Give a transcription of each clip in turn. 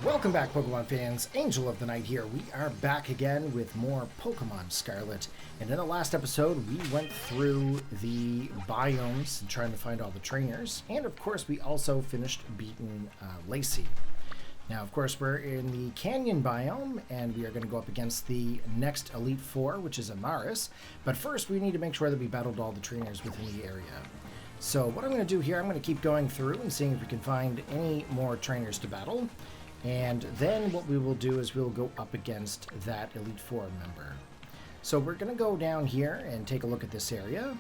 Welcome back, Pokemon fans. Angel of the Night here. We are back again with more Pokemon Scarlet. And in the last episode, we went through the biomes and trying to find all the trainers. And of course, we also finished beating Lacey. Now, of course, we're in the Canyon Biome, and we are going to go up against the next Elite Four, which is Amarys. But first, we need to make sure that we battled all the trainers within the area. So what I'm going to do here, I'm going to keep going through and seeing if we can find any more trainers to battle. And then what we will do is we'll go up against that Elite Four member. So we're going to go down here and take a look at this area.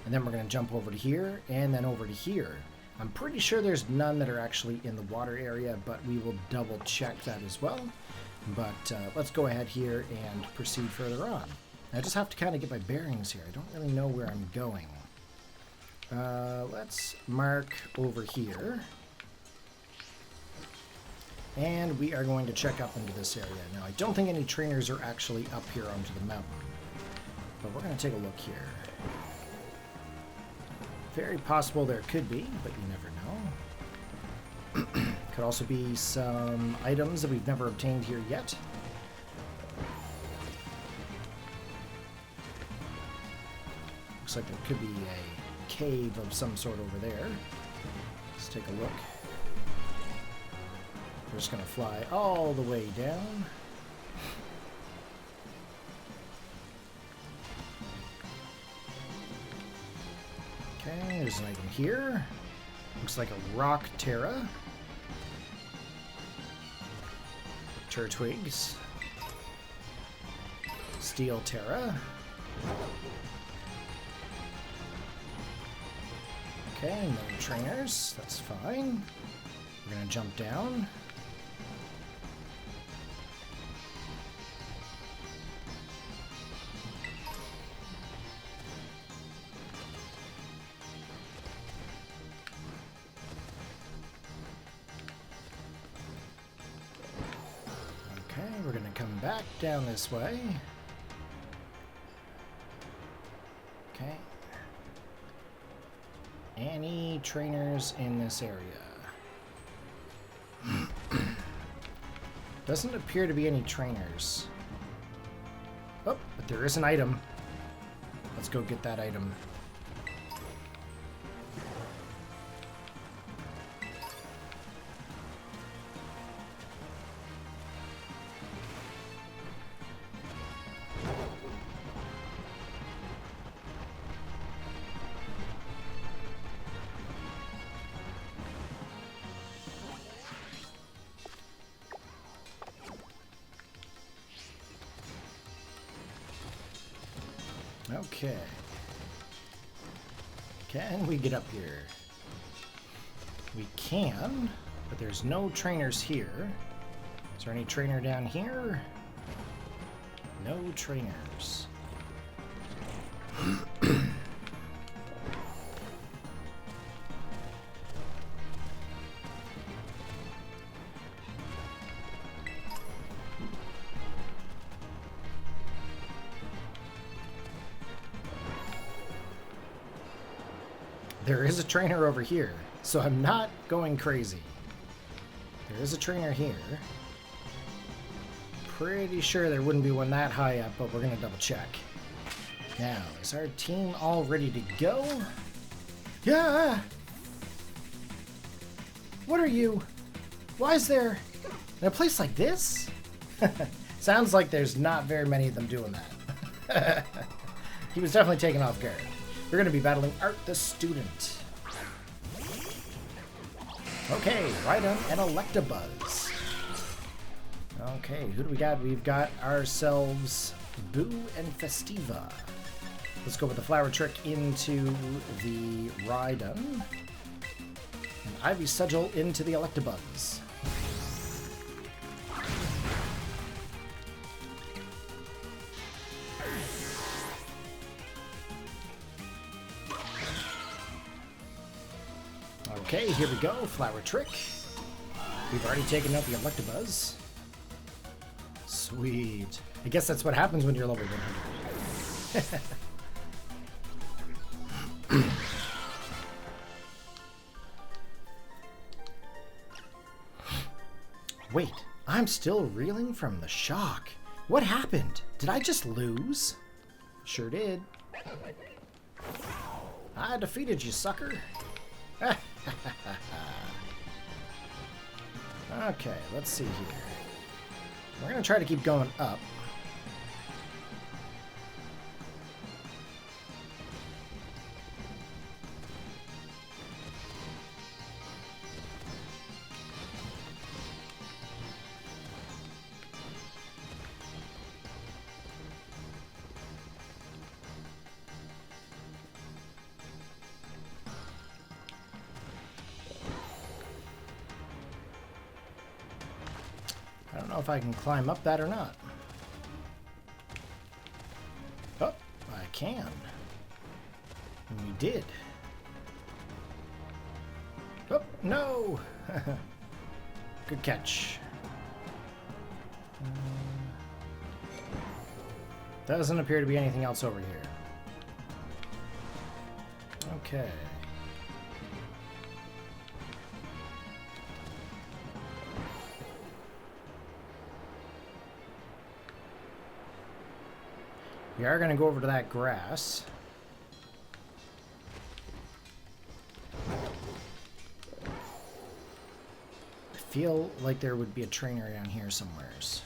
And then we're going to jump over to here and then over to here. I'm pretty sure there's none that are actually in the water area, but we will double check that as well. But let's go ahead here and proceed further on. I just have to kind of get my bearings here. I don't really know where I'm going. Let's mark over here. And we are going to check up into this area. Now, I don't think any trainers are actually up here onto the mountain. But we're going to take a look here. Very possible there could be, but you never know. Could also be some items that we've never obtained here yet. Looks like there could be a cave of some sort over there. Let's take a look. We're just going to fly all the way down. Okay, there's an item here. Looks like a rock Terra. Turtwigs. Steel Terra. Okay, no trainers. That's fine. We're going to jump down. We're going to come back down this way. Okay. Any trainers in this area? Doesn't appear to be any trainers. Oh, but there is an item. Let's go get that item. Okay. Can we get up here? We can, but there's no trainers here. Is there any trainer down here? No trainers. There is a trainer over here, so I'm not going crazy. There is a trainer here. Pretty sure there wouldn't be one that high up, but we're going to double check. Now, is our team all ready to go? Yeah! What are you? Why is there... in a place like this? Sounds like there's not very many of them doing that. He was definitely taken off guard. We're going to be battling Art the Student. Okay, Miraidon and Electabuzz. Okay, who do we got? We've got ourselves Boo and Festiva. Let's go with the Flower Trick into the Miraidon. And Ivy Sigil into the Electabuzz. Okay, here we go. Flower Trick. We've already taken out the Electabuzz. Sweet. I guess that's what happens when you're level 100. Wait, I'm still reeling from the shock. What happened? Did I just lose? Sure did. I defeated you, sucker. Okay, let's see here. We're going to try to keep going up. I don't know if I can climb up that or not. Oh, I can. And we did. Oh, no! Good catch. Doesn't appear to be anything else over here. Okay. We are going to go over to that grass. I feel like there would be a trainer down here somewheres.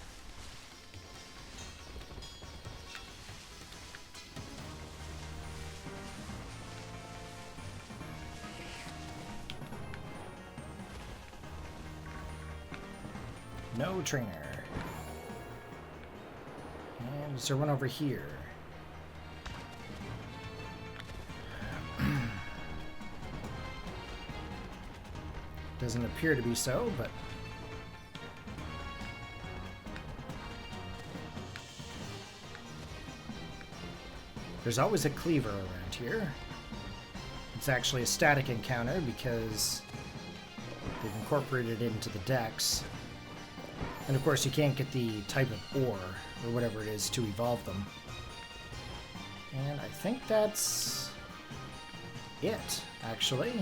No trainer. And is there one over here? Doesn't appear to be so, but there's always a cleaver around here. It's actually a static encounter because they've incorporated it into the decks. And of course you can't get the type of ore, or whatever it is, to evolve them. And I think that's it, actually.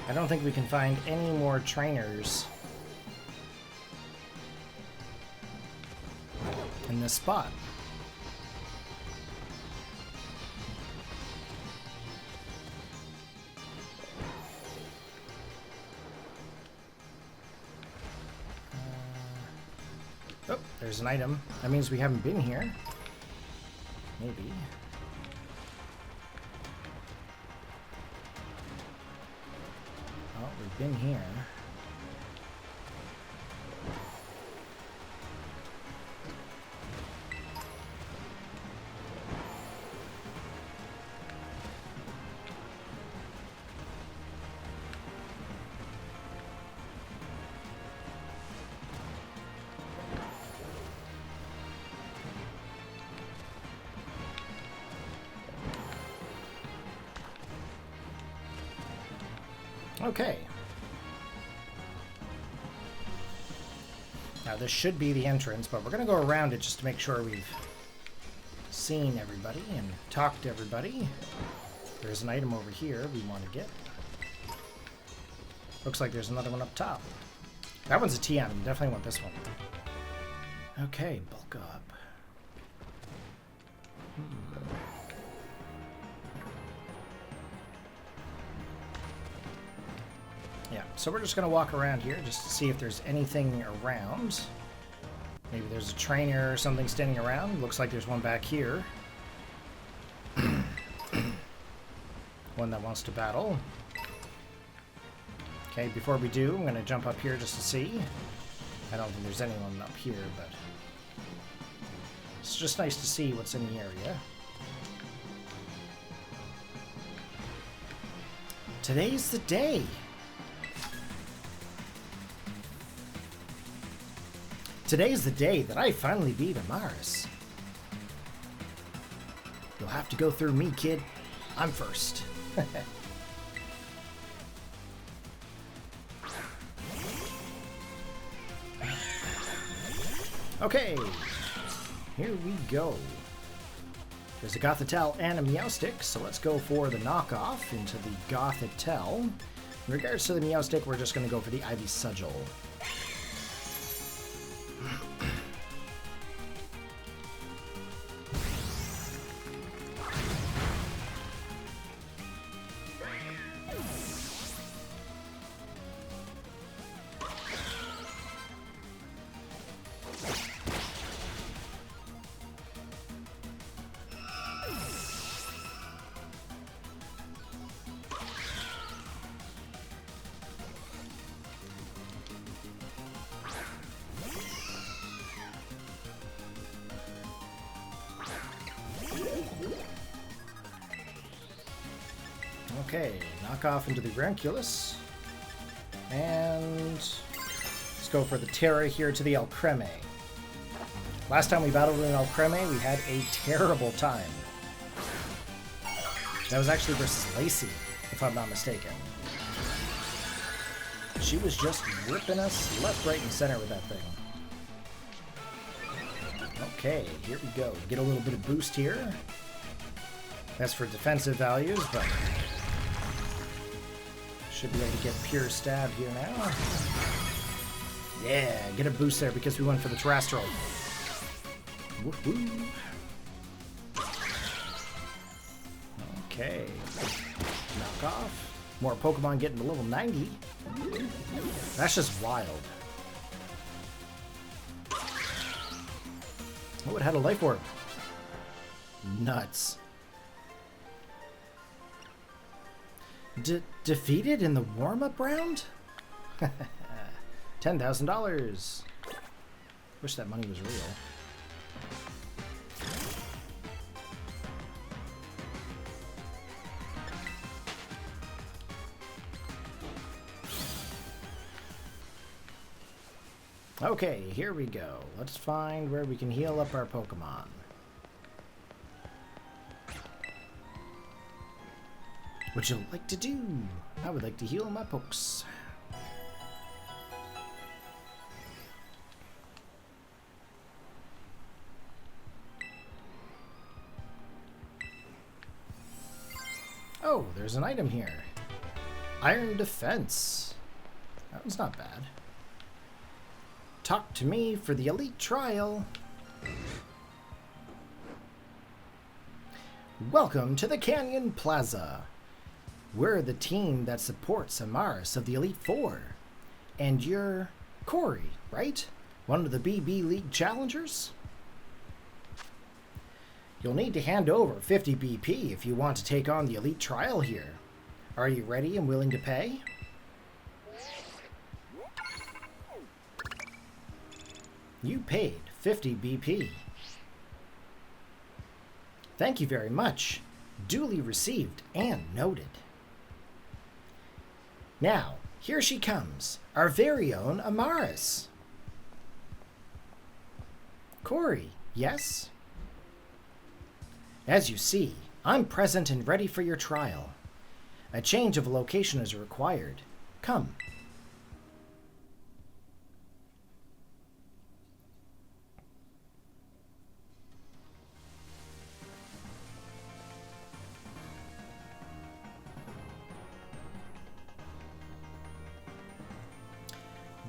I don't think we can find any more trainers in this spot. Oh, there's an item. That means we haven't been here. Maybe. Oh, we've been here. Okay. Now this should be the entrance, but we're going to go around it just to make sure we've seen everybody and talked to everybody. There's an item over here we want to get. Looks like there's another one up top. That one's a TM. You definitely want this one. Okay, bulk up. Yeah, so we're just going to walk around here just to see if there's anything around. Maybe there's a trainer or something standing around. Looks like there's one back here. One that wants to battle. Okay, before we do, I'm going to jump up here just to see. I don't think there's anyone up here, but it's just nice to see what's in the area. Today's the day! Today's the day that I finally beat Amarys. You'll have to go through me, kid. I'm first. Okay, here we go. There's a Gothitelle and a Meowstick, so let's go for the knockoff into the Gothitelle. In regards to the Meowstick, we're just going to go for the Ivy Sigil. Okay, knock off into the Ranculus. And let's go for the Terra here to the Alcremie. Last time we battled an Alcremie, we had a terrible time. That was actually versus Lacey, if I'm not mistaken. She was just ripping us left, right, and center with that thing. Okay, here we go. Get a little bit of boost here. That's for defensive values, but should be able to get pure stab here now. Yeah, get a boost there because we went for the terrestrial. Woohoo! Okay, knock off. More Pokemon getting to level 90. That's just wild. Oh, it had a life orb. Nuts. Defeated in the warm-up round? $10,000. Wish that money was real. Okay, here we go. Let's find where we can heal up our Pokemon. What you like to do? I would like to heal my pokes. Oh, there's an item here. Iron Defense. That was not bad. Talk to me for the Elite Trial. Welcome to the Canyon Plaza. We're the team that supports Amarys of the Elite Four. And you're Corey, right? One of the BB League challengers? You'll need to hand over 50 BP if you want to take on the Elite Trial here. Are you ready and willing to pay? You paid 50 BP. Thank you very much. Duly received and noted. Now, here she comes, our very own Amarys. Corey, yes? As you see, I'm present and ready for your trial. A change of location is required. Come.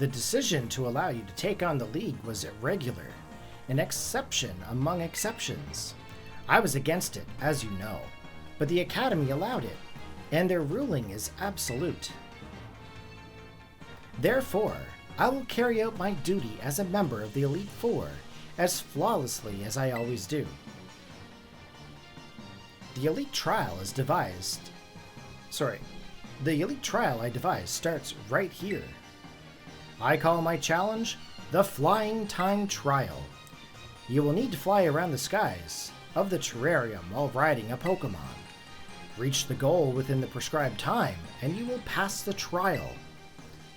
The decision to allow you to take on the League was irregular, an exception among exceptions. I was against it, as you know, but the Academy allowed it, and their ruling is absolute. Therefore, I will carry out my duty as a member of the Elite Four as flawlessly as I always do. The Elite Trial I devised starts right here. I call my challenge the Flying Time Trial. You will need to fly around the skies of the terrarium while riding a Pokemon. Reach the goal within the prescribed time, and you will pass the trial.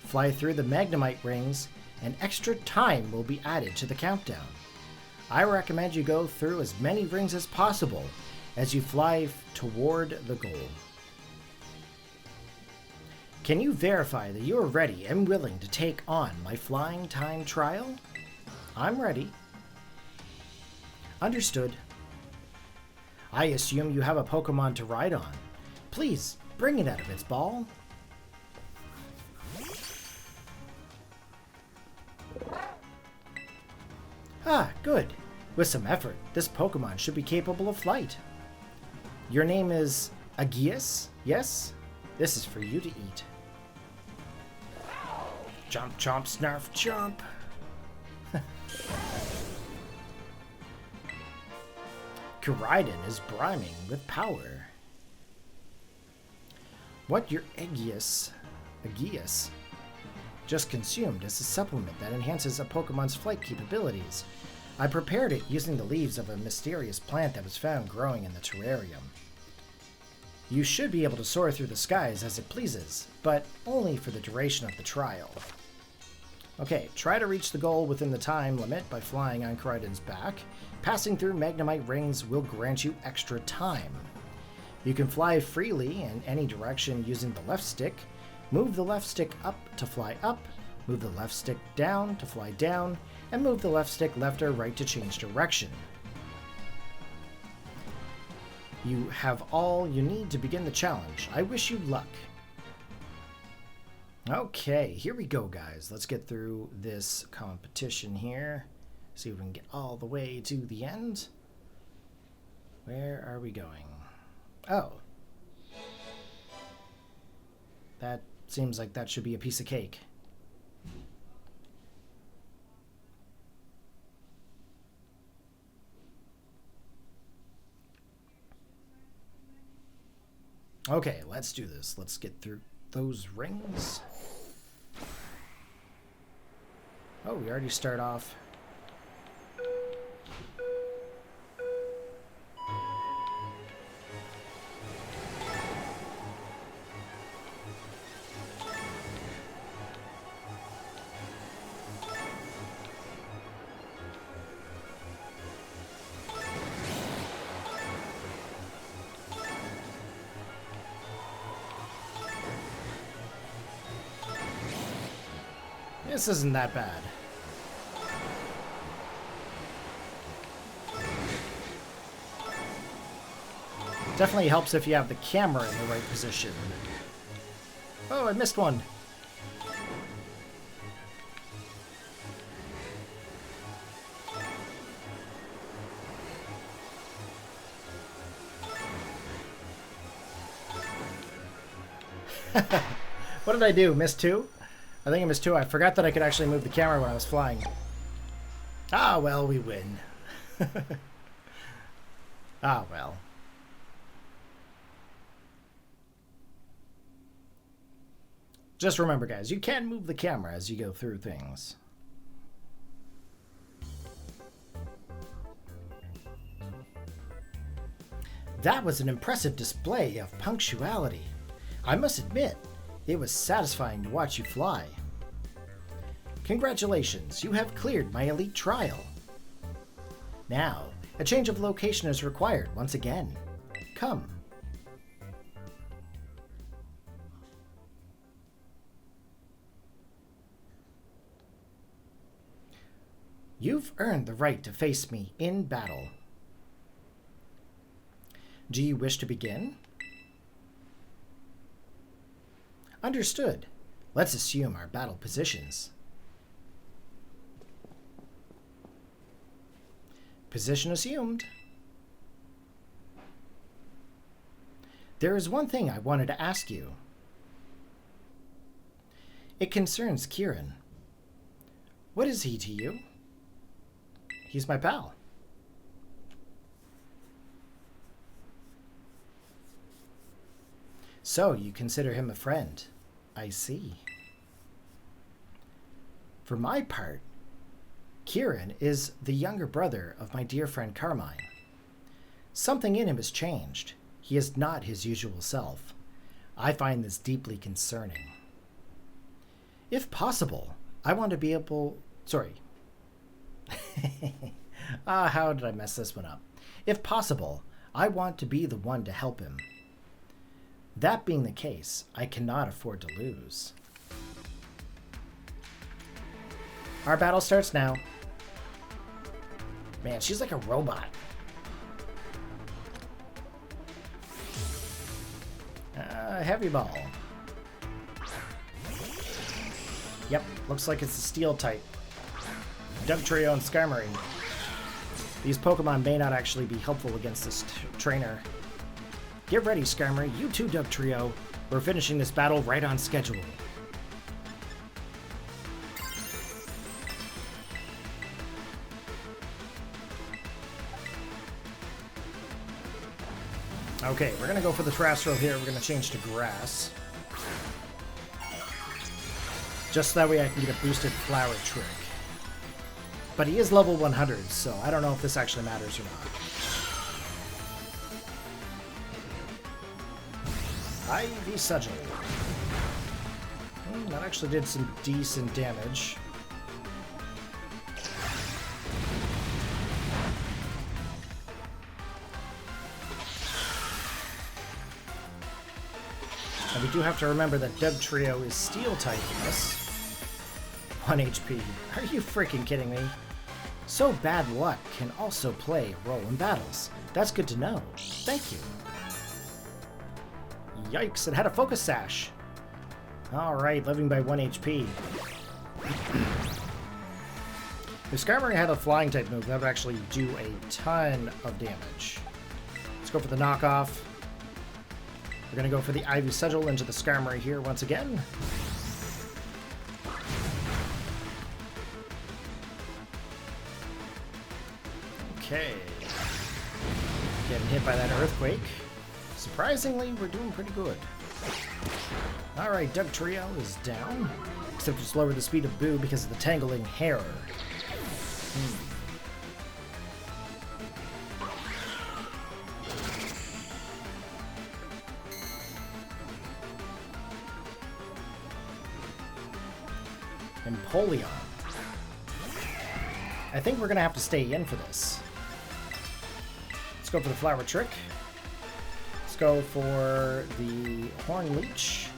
Fly through the Magnemite rings, and extra time will be added to the countdown. I recommend you go through as many rings as possible as you fly toward the goal. Can you verify that you are ready and willing to take on my Flying Time Trial? I'm ready. Understood. I assume you have a Pokemon to ride on. Please, bring it out of its ball. Ah, good. With some effort, this Pokemon should be capable of flight. Your name is Agius, yes? This is for you to eat. Chomp, chomp, snarf, chomp. Koraidon is brimming with power. What your Agius just consumed is a supplement that enhances a Pokemon's flight capabilities. I prepared it using the leaves of a mysterious plant that was found growing in the terrarium. You should be able to soar through the skies as it pleases, but only for the duration of the trial. Okay, try to reach the goal within the time limit by flying on Koraidon's back. Passing through Magnemite rings will grant you extra time. You can fly freely in any direction using the left stick. Move the left stick up to fly up, move the left stick down to fly down, and move the left stick left or right to change direction. You have all you need to begin the challenge. I wish you luck. Okay, here we go, guys. Let's get through this competition here. See if we can get all the way to the end. Where are we going? Oh. That seems like that should be a piece of cake. Okay, let's do this. Let's get through those rings. Oh, we already start off. This isn't that bad. Definitely helps if you have the camera in the right position. Oh, I missed one. What did I do? Missed two? I think I missed two. I forgot that I could actually move the camera when I was flying. Ah, well, we win. Ah, well. Just remember, guys, you can move the camera as you go through things. That was an impressive display of punctuality. I must admit, it was satisfying to watch you fly. Congratulations, you have cleared my elite trial. Now, a change of location is required once again. Come. You've earned the right to face me in battle. Do you wish to begin? Understood. Let's assume our battle positions. Position assumed. There is one thing I wanted to ask you. It concerns Kieran. What is he to you? He's my pal. So you consider him a friend. I see. For my part, Kieran is the younger brother of my dear friend Carmine. Something in him has changed. He is not his usual self. I find this deeply concerning. If possible, I want to be able... Sorry. How did I mess this one up? If possible, I want to be the one to help him. That being the case, I cannot afford to lose. Our battle starts now. Man, she's like a robot. Heavy ball. Yep, looks like it's a steel type. Dugtrio and Skarmory. These Pokemon may not actually be helpful against this trainer. Get ready, Skarmory. You too, Dugtrio. We're finishing this battle right on schedule. Okay, we're gonna go for the Terrestrial here. We're gonna change to Grass. Just so that way I can get a boosted Flower Trick. But he is level 100, so I don't know if this actually matters or not. Ivy Sigil. That actually did some decent damage. And we do have to remember that Dugtrio is Steel type in this. 1 HP. Are you freaking kidding me? So bad luck can also play a role in battles. That's good to know. Thank you. Yikes, it had a Focus Sash. Alright, living by 1 HP. If Skarmory had a Flying type move, that would actually do a ton of damage. Let's go for the knockoff. We're going to go for the Ivy Sigil into the Skarmory here once again. Okay. Getting hit by that Earthquake. Surprisingly, we're doing pretty good. Alright, Dugtrio is down. Except just lower the speed of Boo because of the Tangling Hair. Empoleon. I think we're going to have to stay in for this. Let's go for the Flower Trick. Let's go for the Horn Leech.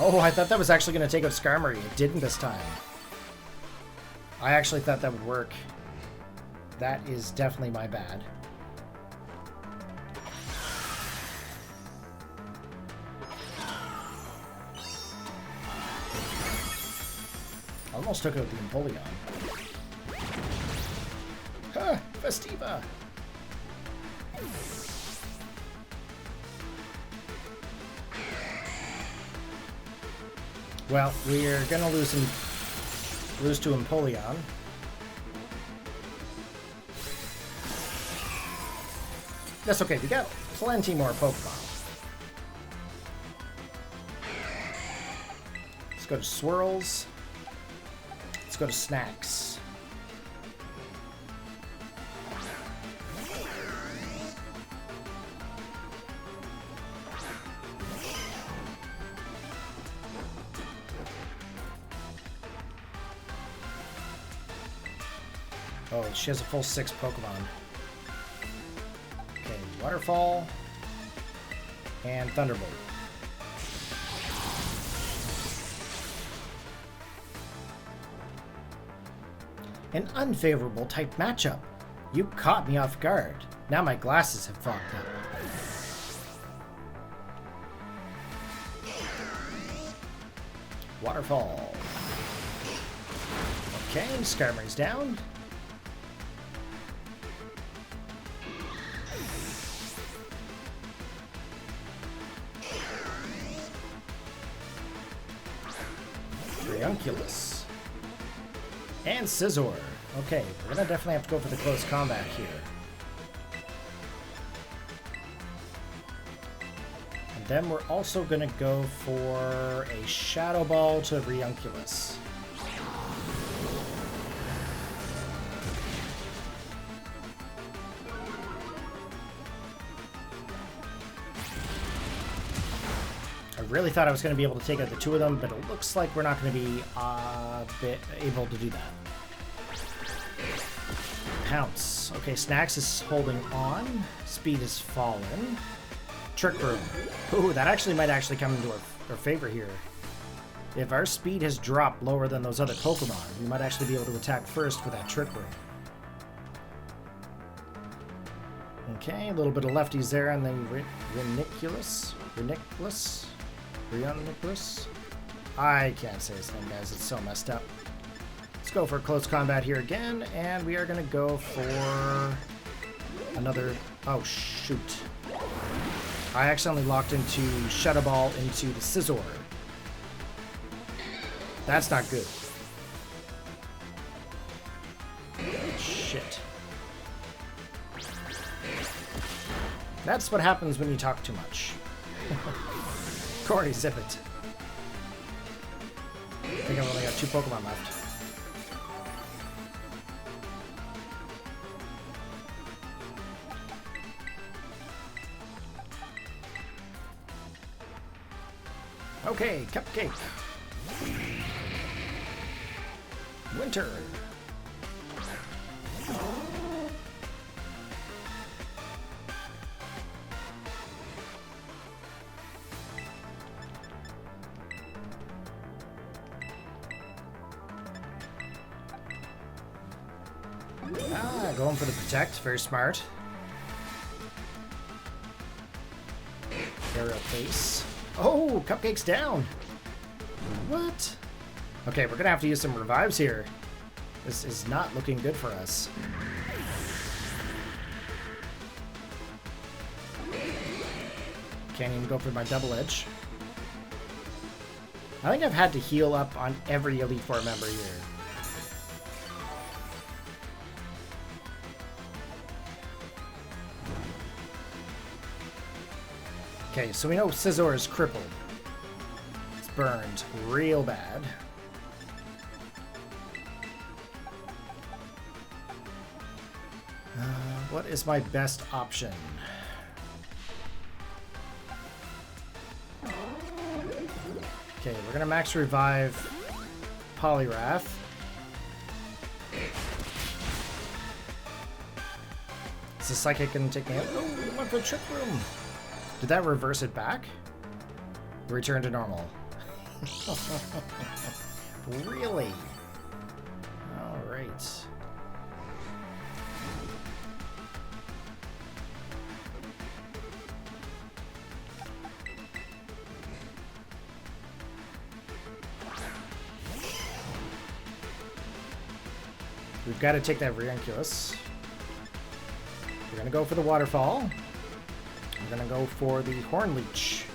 Oh, I thought that was actually going to take out Skarmory. It didn't this time. I actually thought that would work. That is definitely my bad. Almost took out the Empoleon. Huh, Festiva! Well, we're gonna lose to Empoleon. That's okay, we got plenty more Pokemon. Let's go to Swirls. Let's go to Snacks. Oh, she has a full 6 Pokemon. Okay, Waterfall and Thunderbolt. An unfavorable type matchup. You caught me off guard. Now my glasses have fogged up. Waterfall. Okay, Skarmory's down. Triunculus. And Scizor. Okay, we're gonna definitely have to go for the close combat here. And then we're also gonna go for a Shadow Ball to Riunculus. I really thought I was going to be able to take out the 2 of them, but it looks like we're not going to be able to do that. Pounce. Okay, Snacks is holding on. Speed has fallen. Trick Room. Ooh, that actually might actually come into our favor here. If our speed has dropped lower than those other Pokemon, we might actually be able to attack first with that Trick Room. Okay, a little bit of lefties there, and then Reniculus. I can't say his name, guys. It's so messed up. go for close combat here again, and we are going to go for another... Oh, shoot. I accidentally locked into Shut a Ball into the Scizor. That's not good. Shit. That's what happens when you talk too much. Corey, zip it. I think I've only got 2 Pokemon left. Okay, Cupcake. Winter. Going for the Protect, very smart. Aerial Face. Oh, Cupcake's down. What? Okay, we're gonna have to use some revives here. This is not looking good for us. Can't even go for my Double Edge. I think I've had to heal up on every Elite Four member here. Okay, so we know Scizor is crippled. It's burned real bad. What is my best option? Okay, we're gonna max revive Poliwrath. Is the Psychic gonna take me out? Oh, we went for Trick Room. Did that reverse it back? Return to normal. Really? Alright. We've got to take that Ranculus. We're going to go for the Waterfall. We're going to go for the Horn Leech.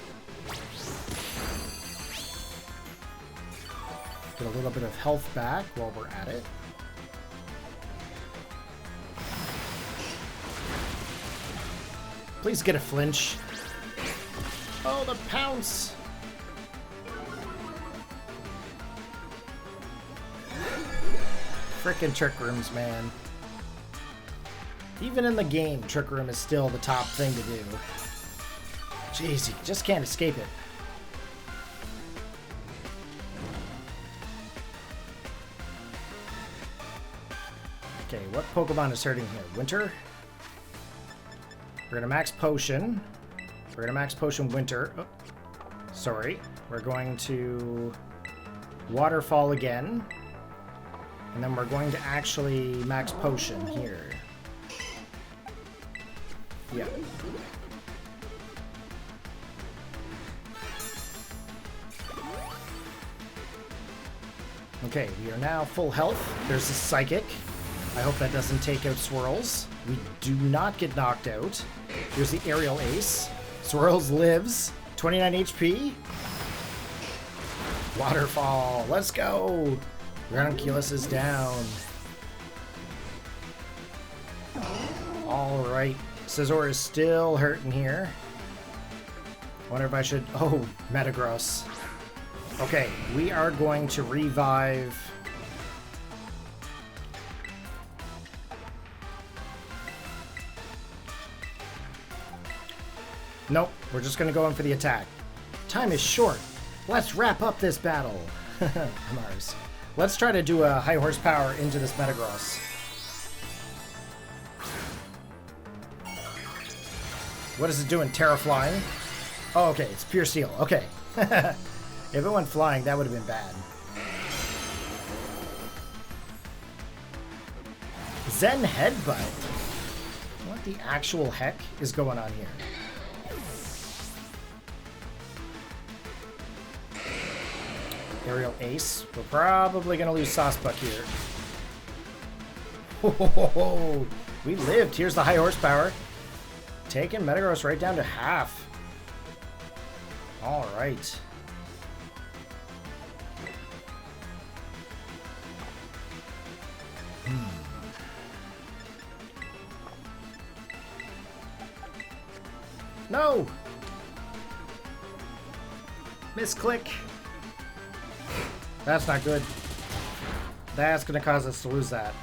Get a little bit of health back while we're at it. Please get a flinch. Oh, the pounce! Frickin' Trick Rooms, man. Even in the game, Trick Room is still the top thing to do. Jeez, you just can't escape it. Okay, what Pokemon is hurting here? Winter? We're gonna max Potion. We're gonna max Potion Winter. Oh, sorry. We're going to Waterfall again. And then we're going to actually max Potion here. Yeah. Okay, we are now full health. There's a Psychic. I hope that doesn't take out Swirls. We do not get knocked out. Here's the Aerial Ace. Swirls lives. 29 HP. Waterfall. Let's go. Ranculus is down. Alright. Scizor is still hurting here. Wonder if I should... Oh, Metagross. Okay, we are going to revive... Nope, we're just going to go in for the attack. Time is short. Let's wrap up this battle. Amarys. Let's try to do a high horsepower into this Metagross. What is it doing? Terra flying? Oh, okay, it's pure steel. Okay. If it went flying, that would have been bad. Zen Headbutt? What the actual heck is going on here? Aerial Ace. We're probably going to lose Saucebuck here. Oh, we lived. Here's the high horsepower. Taking Metagross right down to half. All right. No! Misclick. That's not good. That's going to cause us to lose that.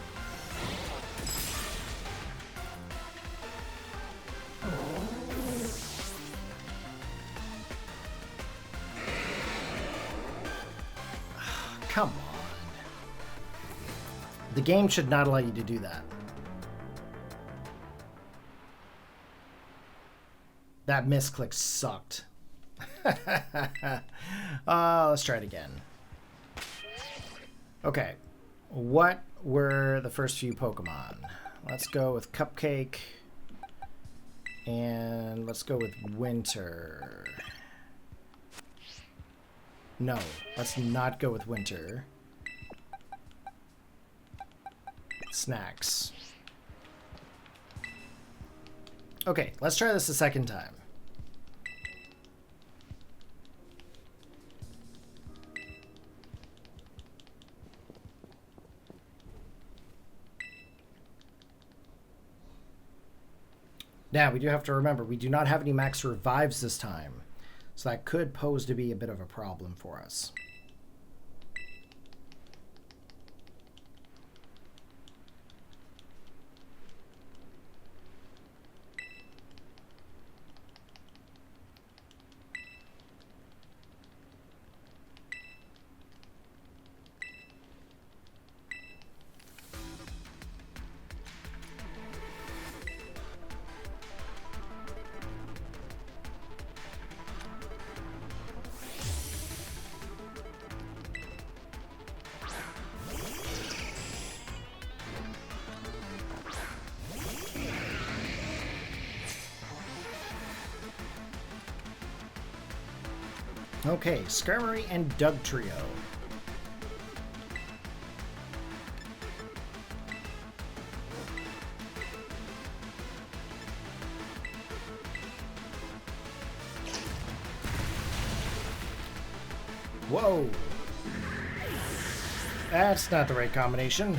Come on. The game should not allow you to do that. That misclick sucked. Let's try it again. Okay. What were the first few Pokemon? Let's go with Cupcake. And let's go with Winter. No, let's not go with Winter. Snacks. Okay, let's try this a second time. Now, we do have to remember, we do not have any max revives this time. So that could pose to be a bit of a problem for us. Okay, Skarmory and Dugtrio. Whoa! That's not the right combination.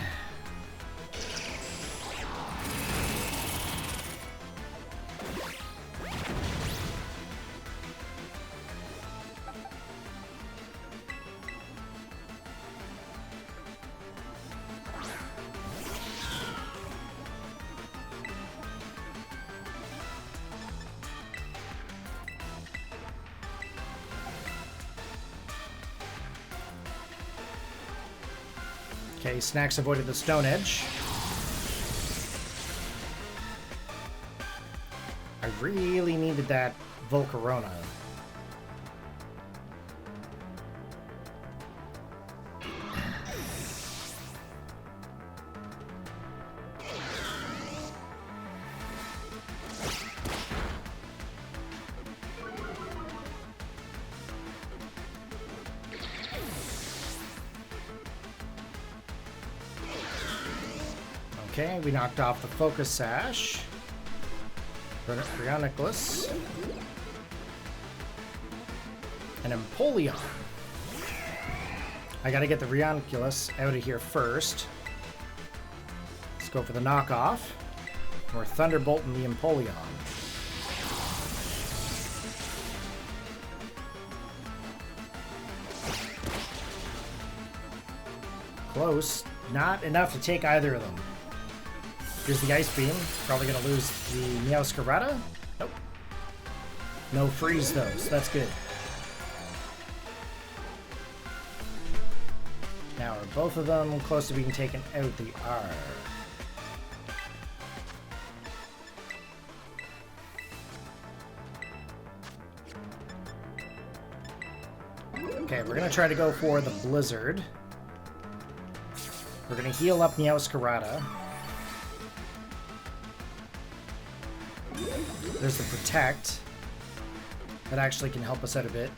Okay, Snacks avoided the Stone Edge. I really needed that Volcarona. Okay, we knocked off the Focus Sash. Rioniclus. And Empoleon. I gotta get the Rioniclus out of here first. Let's go for the knockoff. We're Thunderbolting the Empoleon. Close. Not enough to take either of them. Here's the Ice Beam. Probably going to lose the Meowscarada. Nope. No freeze, though, so that's good. Now, are both of them close to being taken out? They are. Okay, we're going to try to go for the Blizzard. We're going to heal up Meowscarada. There's the Protect. That actually can help us out a bit.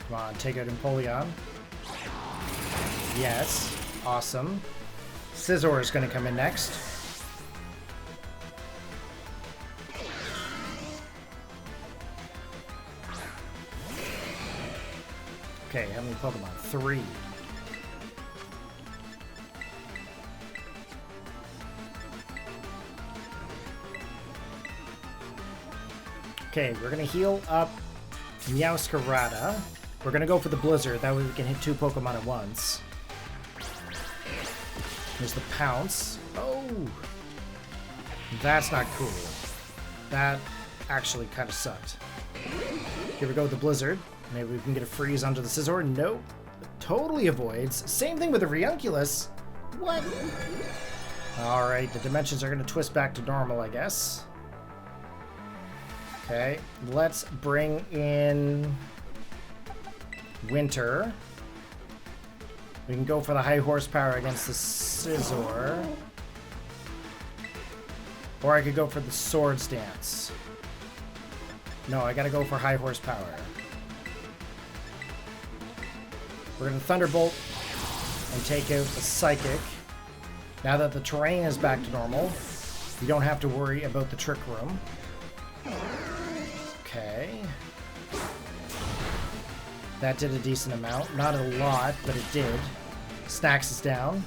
Come on, take out Empoleon. Yes. Awesome. Scizor is going to come in next. Okay, how many Pokemon? 3. Okay, we're going to heal up Meowscarada. We're going to go for the Blizzard. That way we can hit 2 Pokemon at once. There's the Pounce. Oh! That's not cool. That actually kind of sucked. Here we go with the Blizzard. Maybe we can get a freeze onto the Scizor. Nope. Totally avoids. Same thing with the Riunculus. What? Alright, the dimensions are going to twist back to normal, I guess. Okay, let's bring in Winter. We can go for the high horsepower against the Scizor. Or I could go for the Swords Dance. No, I gotta go for high horsepower. We're gonna Thunderbolt and take out the Psychic. Now that the terrain is back to normal, you don't have to worry about the Trick Room. Okay. That did a decent amount. Not a lot, but it did. Snacks is down.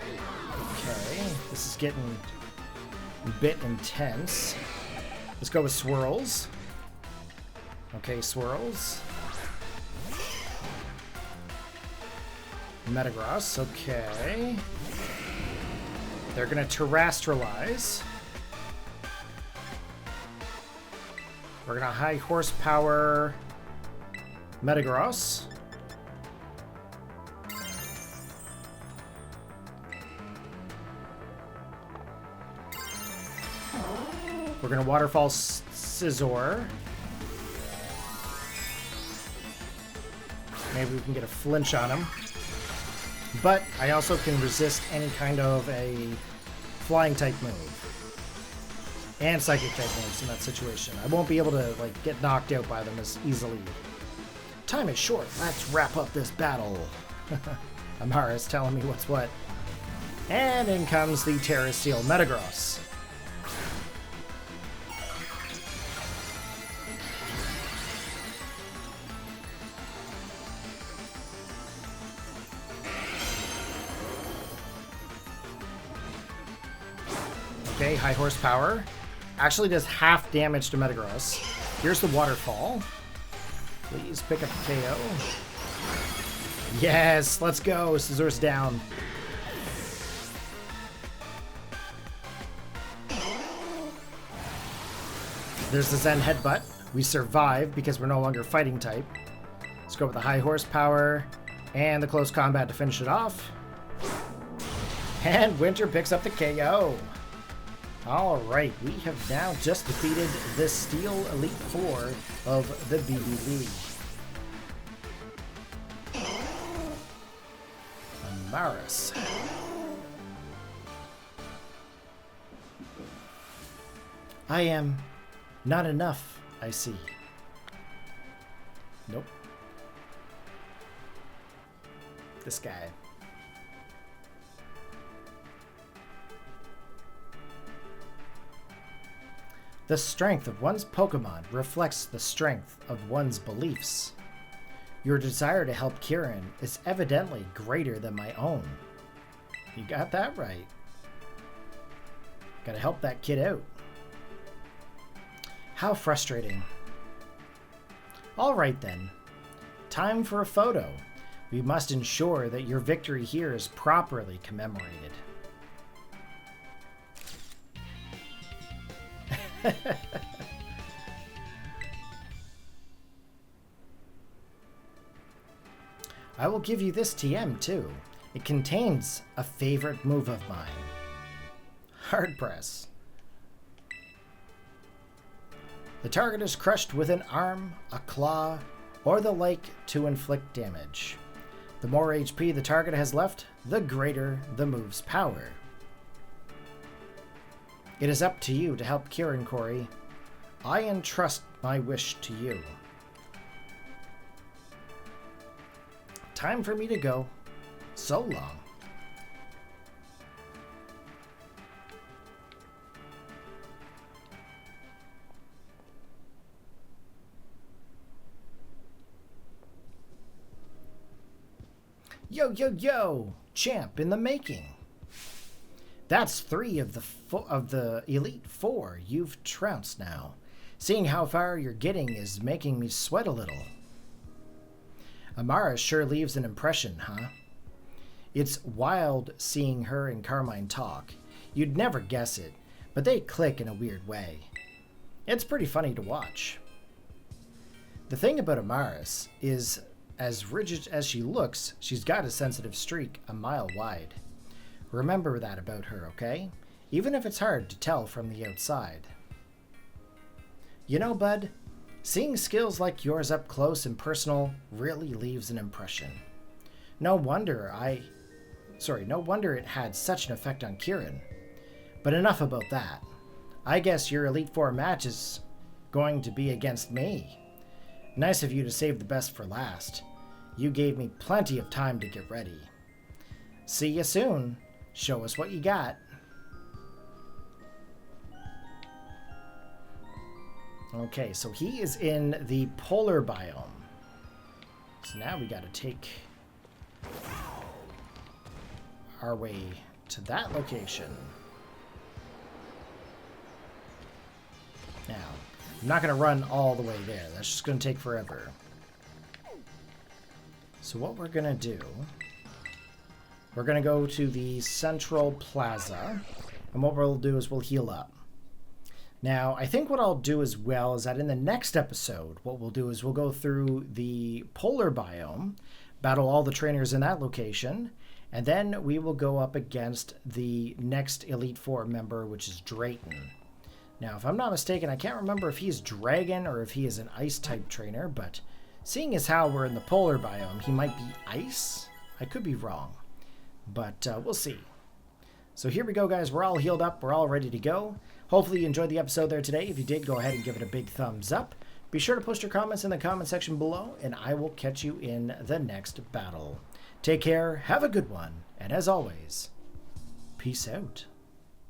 Okay. This is getting a bit intense. Let's go with Swirls. Okay, Swirls. Metagross, okay. They're gonna Terrestrialize. We're gonna high horsepower Metagross. We're gonna Waterfall Scizor. Maybe we can get a flinch on him. But I also can resist any kind of a flying type move. And psychic type moves in that situation. I won't be able to like get knocked out by them as easily. Time is short. Let's wrap up this battle. Amarys telling me what's what. And in comes the Terra Steel Metagross. Okay, high horsepower. Actually does half damage to Metagross. Here's the Waterfall. Please pick up the KO. Yes, let's go. Scizor's down. There's the Zen Headbutt. We survive because we're no longer fighting type. Let's go with the high horsepower and the close combat to finish it off. And Winter picks up the KO. Alright, we have now just defeated the Steel Elite Four of the BB League. Amarys. I am not enough, I see. Nope. This guy. The strength of one's Pokemon reflects the strength of one's beliefs. Your desire to help Kieran is evidently greater than my own. You got that right. Gotta help that kid out. How frustrating. Alright then. Time for a photo. We must ensure that your victory here is properly commemorated. I will give you this TM too. It contains a favorite move of mine. Hard press. The target is crushed with an arm, a claw, or the like to inflict damage. The more HP the target has left, the greater the move's power. It is up to you to help Kieran, Corey. I entrust my wish to you. time for me to go. So long. Yo, yo, yo! Champ in the making. That's 3 of the Elite Four you've trounced now. Seeing how far you're getting is making me sweat a little. Amarys sure leaves an impression, huh? It's wild seeing her and Carmine talk. You'd never guess it, but they click in a weird way. It's pretty funny to watch. The thing about Amarys is, as rigid as she looks, she's got a sensitive streak a mile wide. Remember that about her, okay? Even if it's hard to tell from the outside. You know, bud, seeing skills like yours up close and personal really leaves an impression. No wonder it had such an effect on Kieran. But enough about that. I guess your Elite Four match is going to be against me. Nice of you to save the best for last. You gave me plenty of time to get ready. See you soon. Show us what you got. Okay, so he is in the polar biome. So now we got to take our way to that location. Now, I'm not going to run all the way there. That's just going to take forever. So what we're going to do, we're going to go to the central plaza, and what we'll do is we'll heal up. Now, I think what I'll do as well is that in the next episode, what we'll do is we'll go through the polar biome, battle all the trainers in that location, and then we will go up against the next Elite Four member, which is Drayton. Now, if I'm not mistaken, I can't remember if he's Dragon or if he is an Ice-type trainer, but seeing as how we're in the polar biome, he might be Ice. I could be wrong, but we'll see. So here we go, guys. We're all healed up. We're all ready to go. Hopefully you enjoyed the episode there today. If you did, go ahead and give it a big thumbs up. Be sure to post your comments in the comment section below, and I will catch you in the next battle. Take care, have a good one, and as always, peace out.